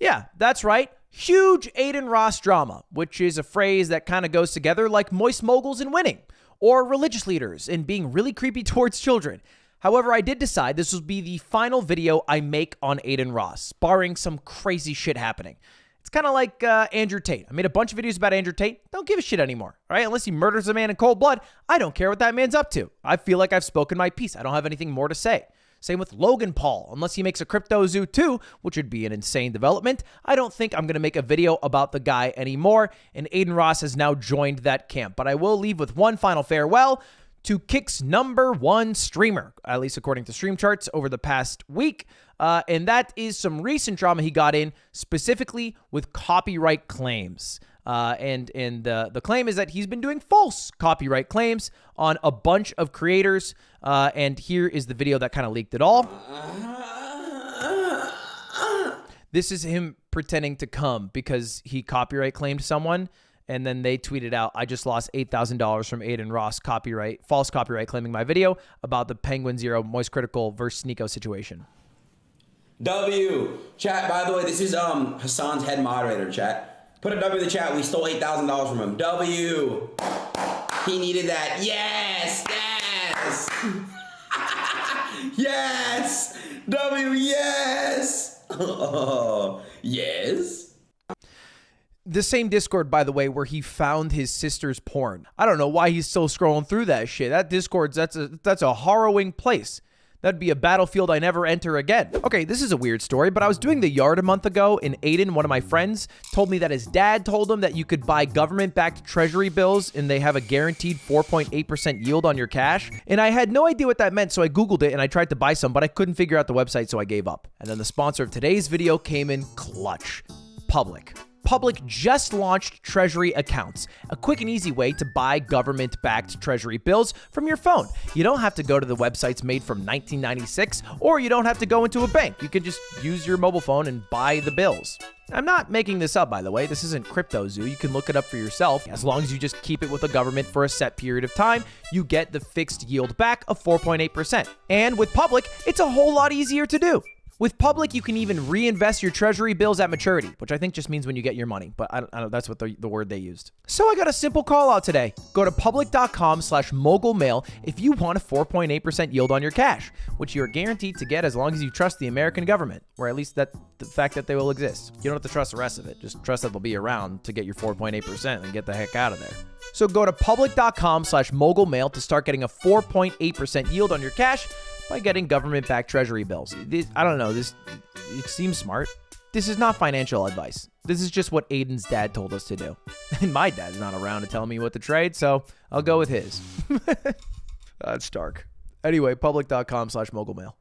Yeah, that's right. Huge Aiden Ross drama, which is a phrase that kind of goes together like moist moguls and winning, or religious leaders and being really creepy towards children. However, I did decide this will be the final video I make on Aiden Ross, barring some crazy shit happening. It's kind of like Andrew Tate. I made a bunch of videos about Andrew Tate. Don't give a shit anymore, all right? Unless he murders a man in cold blood, I don't care what that man's up to. I feel like I've spoken my piece. I don't have anything more to say. Same with Logan Paul. Unless he makes a crypto zoo too, which would be an insane development, I don't think I'm going to make a video about the guy anymore, and Aiden Ross has now joined that camp. But I will leave with one final farewell to Kick's #1 streamer, at least according to stream charts over the past week, and that is some recent drama he got in, specifically with copyright claims. And the claim is that he's been doing false copyright claims on a bunch of creators. And here is the video that kind of leaked it all. This is him pretending to come because he copyright claimed someone. And then they tweeted out, I just lost $8,000 from Aiden Ross false copyright claiming my video about the Penguin Zero Moist Critical versus Nico situation. W. Chat, by the way, this is Hassan's head moderator, chat. Put a W in the chat. We stole $8,000 from him. W. He needed that. Yes. Yes. Yes. W. Yes. Yes. The same Discord, by the way, where he found his sister's porn. I don't know why he's still scrolling through that shit. That Discord's, that's a harrowing place. That'd be a battlefield I never enter again. Okay, this is a weird story, but I was doing the yard a month ago, and Aiden, one of my friends, told me that his dad told him that you could buy government-backed treasury bills and they have a guaranteed 4.8% yield on your cash. And I had no idea what that meant, so I Googled it and I tried to buy some, but I couldn't figure out the website, so I gave up. And then the sponsor of today's video came in clutch. Public. Public just launched Treasury accounts, a quick and easy way to buy government-backed Treasury bills from your phone. You don't have to go to the websites made from 1996, or you don't have to go into a bank. You can just use your mobile phone and buy the bills. I'm not making this up, by the way. This isn't Crypto Zoo. You can look it up for yourself. As long as you just keep it with the government for a set period of time, you get the fixed yield back of 4.8%. And with Public, it's a whole lot easier to do. With Public, you can even reinvest your treasury bills at maturity, which I think just means when you get your money, but I don't that's what the word they used. So I got a simple call out today. Go to public.com/mogulmail if you want a 4.8% yield on your cash, which you're guaranteed to get as long as you trust the American government, or at least the fact that they will exist. You don't have to trust the rest of it. Just trust that they'll be around to get your 4.8% and get the heck out of there. So go to public.com/mogulmail to start getting a 4.8% yield on your cash by getting government-backed treasury bills. I don't know, it seems smart. This is not financial advice. This is just what Aiden's dad told us to do. And my dad's not around to tell me what to trade, so I'll go with his. That's dark. Anyway, public.com/mogulmail.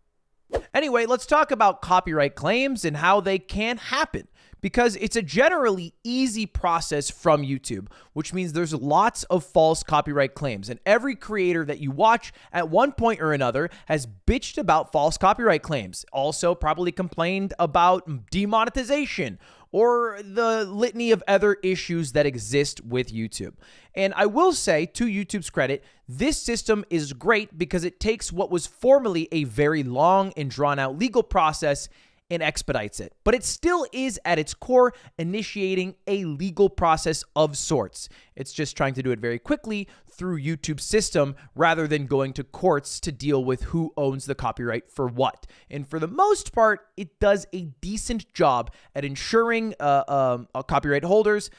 Anyway, let's talk about copyright claims and how they can happen, because it's a generally easy process from YouTube, which means there's lots of false copyright claims. And every creator that you watch at one point or another has bitched about false copyright claims. Also probably complained about demonetization or the litany of other issues that exist with YouTube. And I will say, to YouTube's credit, this system is great because it takes what was formerly a very long and drawn-out legal process and expedites it. But it still is, at its core, initiating a legal process of sorts. It's just trying to do it very quickly through YouTube's system rather than going to courts to deal with who owns the copyright for what. And for the most part, it does a decent job at ensuring copyright holders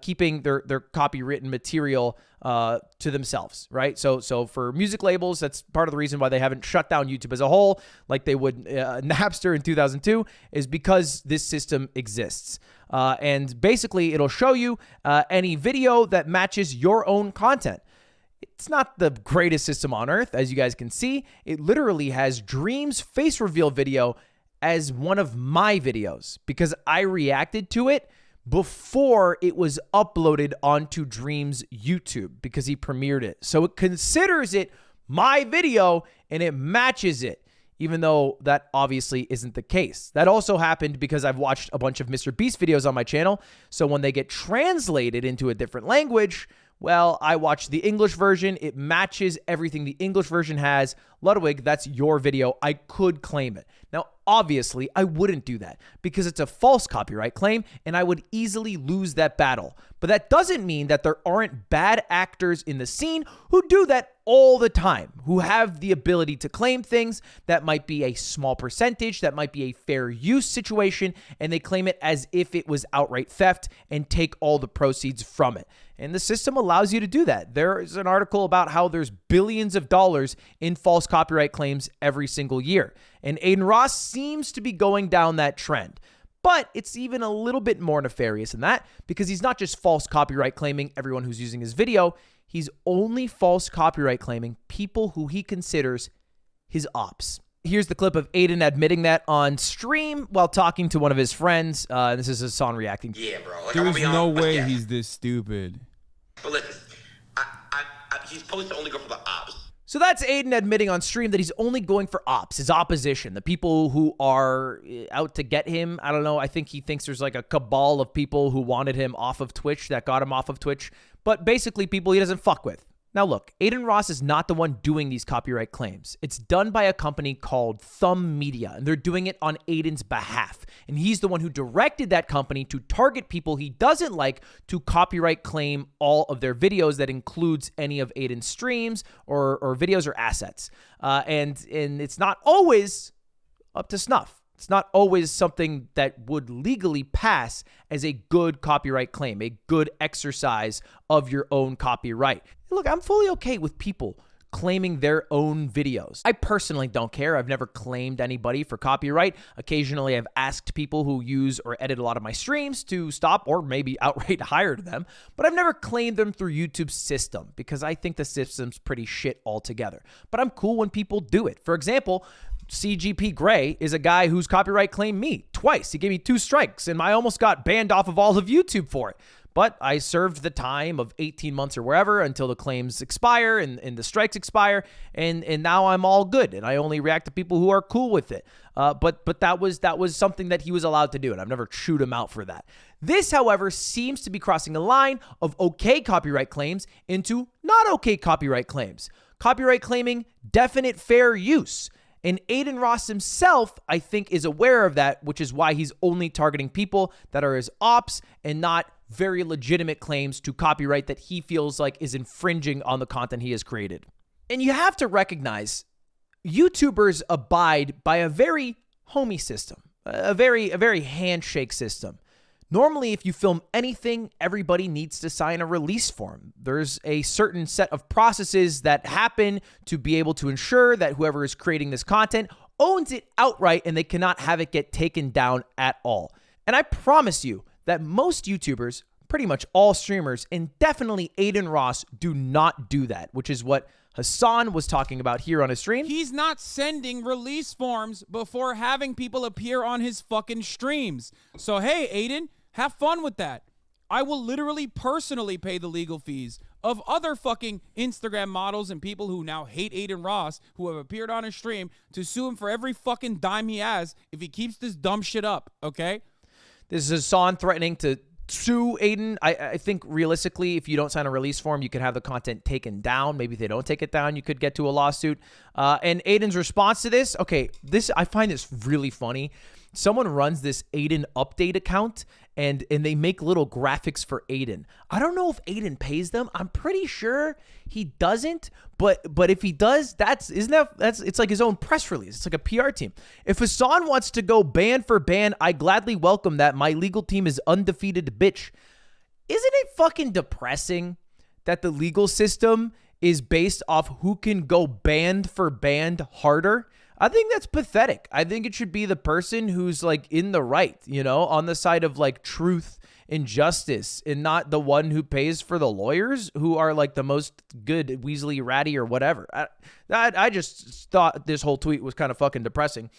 keeping their copywritten material to themselves, right? So for music labels, that's part of the reason why they haven't shut down YouTube as a whole, like they would Napster in 2002, is because this system exists. And basically, it'll show you any video that matches your own content. It's not the greatest system on earth, as you guys can see. It literally has Dream's face reveal video as one of my videos because I reacted to it before it was uploaded onto Dream's YouTube because he premiered it. So it considers it my video and it matches it, even though that obviously isn't the case. That also happened because I've watched a bunch of Mr. Beast videos on my channel. So when they get translated into a different language, Well, I watched the English version. It matches everything the English version has. Ludwig, that's your video. I could claim it. Now, obviously, I wouldn't do that because it's a false copyright claim and I would easily lose that battle. But that doesn't mean that there aren't bad actors in the scene who do that all the time, who have the ability to claim things that might be a small percentage, that might be a fair use situation, and they claim it as if it was outright theft and take all the proceeds from it. And the system allows you to do that. There is an article about how there's billions of dollars in false copyright claims every single year. And Aiden Ross seems to be going down that trend. But it's even a little bit more nefarious than that because he's not just false copyright claiming everyone who's using his video. He's only false copyright claiming people who he considers his ops. Here's the clip of Aiden admitting that on stream while talking to one of his friends. This is Hassan reacting. Yeah, bro. Like, There's no way he's this stupid. But listen, he's supposed to only go for the ops. So that's Aiden admitting on stream that he's only going for ops, his opposition, the people who are out to get him. I don't know. I think he thinks there's like a cabal of people who wanted him off of Twitch that got him off of Twitch, but basically people he doesn't fuck with. Now look, Aiden Ross is not the one doing these copyright claims. It's done by a company called Thumb Media, and they're doing it on Aiden's behalf. And he's the one who directed that company to target people he doesn't like to copyright claim all of their videos that includes any of Aiden's streams or videos or assets. And it's not always up to snuff. It's not always something that would legally pass as a good copyright claim, a good exercise of your own copyright. Look, I'm fully okay with people claiming their own videos. I personally don't care. I've never claimed anybody for copyright. Occasionally, I've asked people who use or edit a lot of my streams to stop or maybe outright hired them, but I've never claimed them through YouTube's system because I think the system's pretty shit altogether. But I'm cool when people do it. For example, CGP Grey is a guy who's copyright claimed me twice. He gave me 2 strikes and I almost got banned off of all of YouTube for it. But I served the time of 18 months or wherever until the claims expire and the strikes expire. And now I'm all good. And I only react to people who are cool with it. But that was something that he was allowed to do. And I've never chewed him out for that. This, however, seems to be crossing a line of okay copyright claims into not okay copyright claims. Copyright claiming definite fair use. And Aiden Ross himself, I think, is aware of that, which is why he's only targeting people that are his ops and not very legitimate claims to copyright that he feels like is infringing on the content he has created. And you have to recognize YouTubers abide by a very homie system, a very handshake system. Normally, if you film anything, everybody needs to sign a release form. There's a certain set of processes that happen to be able to ensure that whoever is creating this content owns it outright and they cannot have it get taken down at all. And I promise you that most YouTubers, pretty much all streamers, and definitely Aiden Ross do not do that, which is what Hassan was talking about here on his stream. He's not sending release forms before having people appear on his fucking streams. So, hey, Aiden, have fun with that. I will literally personally pay the legal fees of other fucking Instagram models and people who now hate Aiden Ross who have appeared on his stream to sue him for every fucking dime he has if he keeps this dumb shit up, okay? This is Hassan threatening to sue Aiden. I think realistically, if you don't sign a release form, you could have the content taken down. Maybe if they don't take it down, you could get to a lawsuit. And Aiden's response to this, okay, I find this really funny. Someone runs this Aiden update account and they make little graphics for Aiden. I don't know if Aiden pays them. I'm pretty sure he doesn't, but if he does, it's like his own press release. It's like a PR team. If Hassan wants to go ban for ban, I gladly welcome that. My legal team is undefeated, bitch. Isn't it fucking depressing that the legal system is based off who can go band for band harder? I think that's pathetic. I think it should be the person who's like in the right, you know, on the side of like truth and justice, and not the one who pays for the lawyers who are like the most good Weasley ratty or whatever. I just thought this whole tweet was kind of fucking depressing.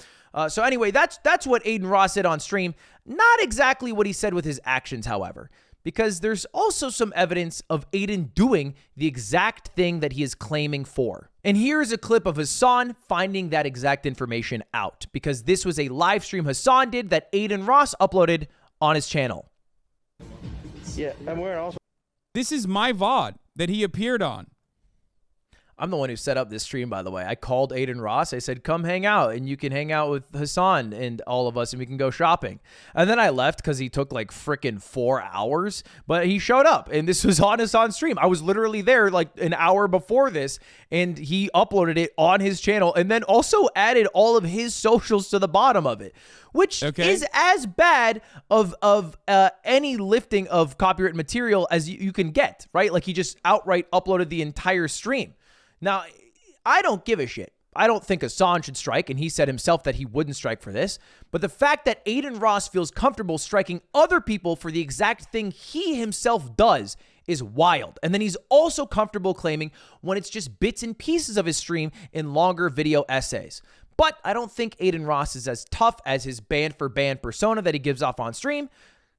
So anyway, that's what Aiden Ross said on stream. Not exactly what he said with his actions, however, because there's also some evidence of Aiden doing the exact thing that he is claiming for. And here's a clip of Hassan finding that exact information out, because this was a live stream Hassan did that Aiden Ross uploaded on his channel. Yeah, I'm wearing also. This is my VOD. that he appeared on. I'm the one who set up this stream, by the way. I called Aiden Ross. I said, come hang out, and you can hang out with Hassan and all of us, and we can go shopping. And then I left because he took like freaking 4 hours, but he showed up, and this was on Hassan's stream. I was literally there like an hour before this, and he uploaded it on his channel and then also added all of his socials to the bottom of it, which is as bad of any lifting of copyright material as you can get, right? Like he just outright uploaded the entire stream. Now, I don't give a shit. I don't think Hassan should strike, and he said himself that he wouldn't strike for this. But the fact that Aiden Ross feels comfortable striking other people for the exact thing he himself does is wild. And then he's also comfortable claiming when it's just bits and pieces of his stream in longer video essays. But I don't think Aiden Ross is as tough as his band-for-band persona that he gives off on stream,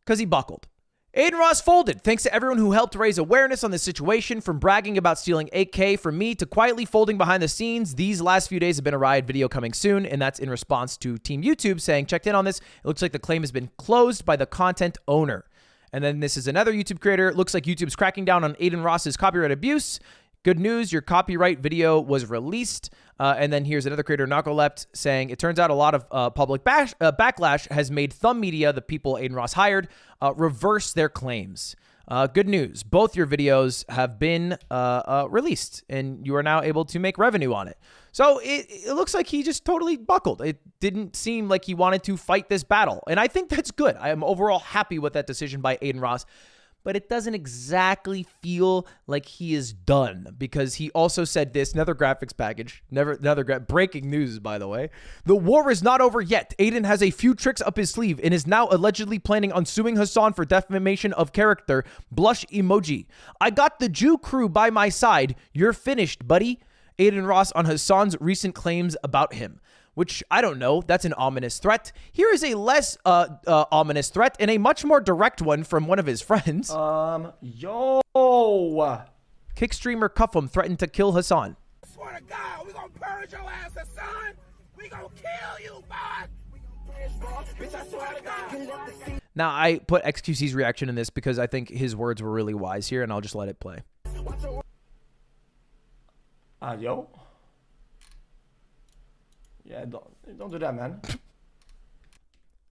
because he buckled. Aiden Ross folded. Thanks to everyone who helped raise awareness on this situation, from bragging about stealing 8K from me to quietly folding behind the scenes. These last few days have been a riot video coming soon, and that's in response to Team YouTube saying, checked in on this. It looks like the claim has been closed by the content owner. And then this is another YouTube creator. It looks like YouTube's cracking down on Aiden Ross's copyright abuse. Good news, your copyright video was released. And then here's another creator, Narcolept, saying, it turns out a lot of public backlash has made Thumb Media, the people Aiden Ross hired, reverse their claims. Good news. Both your videos have been released, and you are now able to make revenue on it. So it looks like he just totally buckled. It didn't seem like he wanted to fight this battle. And I think that's good. I am overall happy with that decision by Aiden Ross. But it doesn't exactly feel like he is done, because he also said this, another graphics package, breaking news, by the way. The war is not over yet. Aiden has a few tricks up his sleeve and is now allegedly planning on suing Hassan for defamation of character. Blush emoji. I got the Jew crew by my side. You're finished, buddy. Aiden Ross on Hassan's recent claims about him. Which, I don't know, that's an ominous threat. Here is a less ominous threat and a much more direct one from one of his friends. Yo! Kick streamer Cuffham threatened to kill Hassan. I swear to God, we gonna purge your ass, Hassan. We gonna kill you, boy. Bitch, I swear to God. Now, I put XQC's reaction in this because I think his words were really wise here, and I'll just let it play. Yo? Yeah, don't do that, man.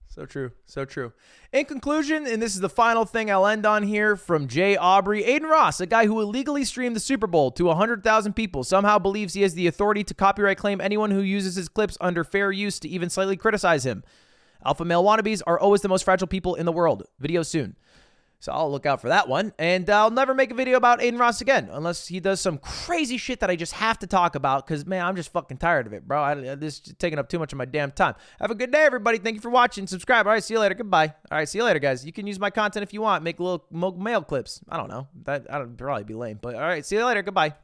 So true. So true. In conclusion, and this is the final thing I'll end on here from Jay Aubrey, Aiden Ross, a guy who illegally streamed the Super Bowl to 100,000 people, somehow believes he has the authority to copyright claim anyone who uses his clips under fair use to even slightly criticize him. Alpha male wannabes are always the most fragile people in the world. Video soon. So I'll look out for that one. And I'll never make a video about Aiden Ross again, unless he does some crazy shit that I just have to talk about, because, man, I'm just fucking tired of it, bro. This is taking up too much of my damn time. Have a good day, everybody. Thank you for watching. Subscribe. All right, see you later. Goodbye. All right, see you later, guys. You can use my content if you want. Make little Mogul mail clips. I don't know. That'd probably be lame. But all right, see you later. Goodbye.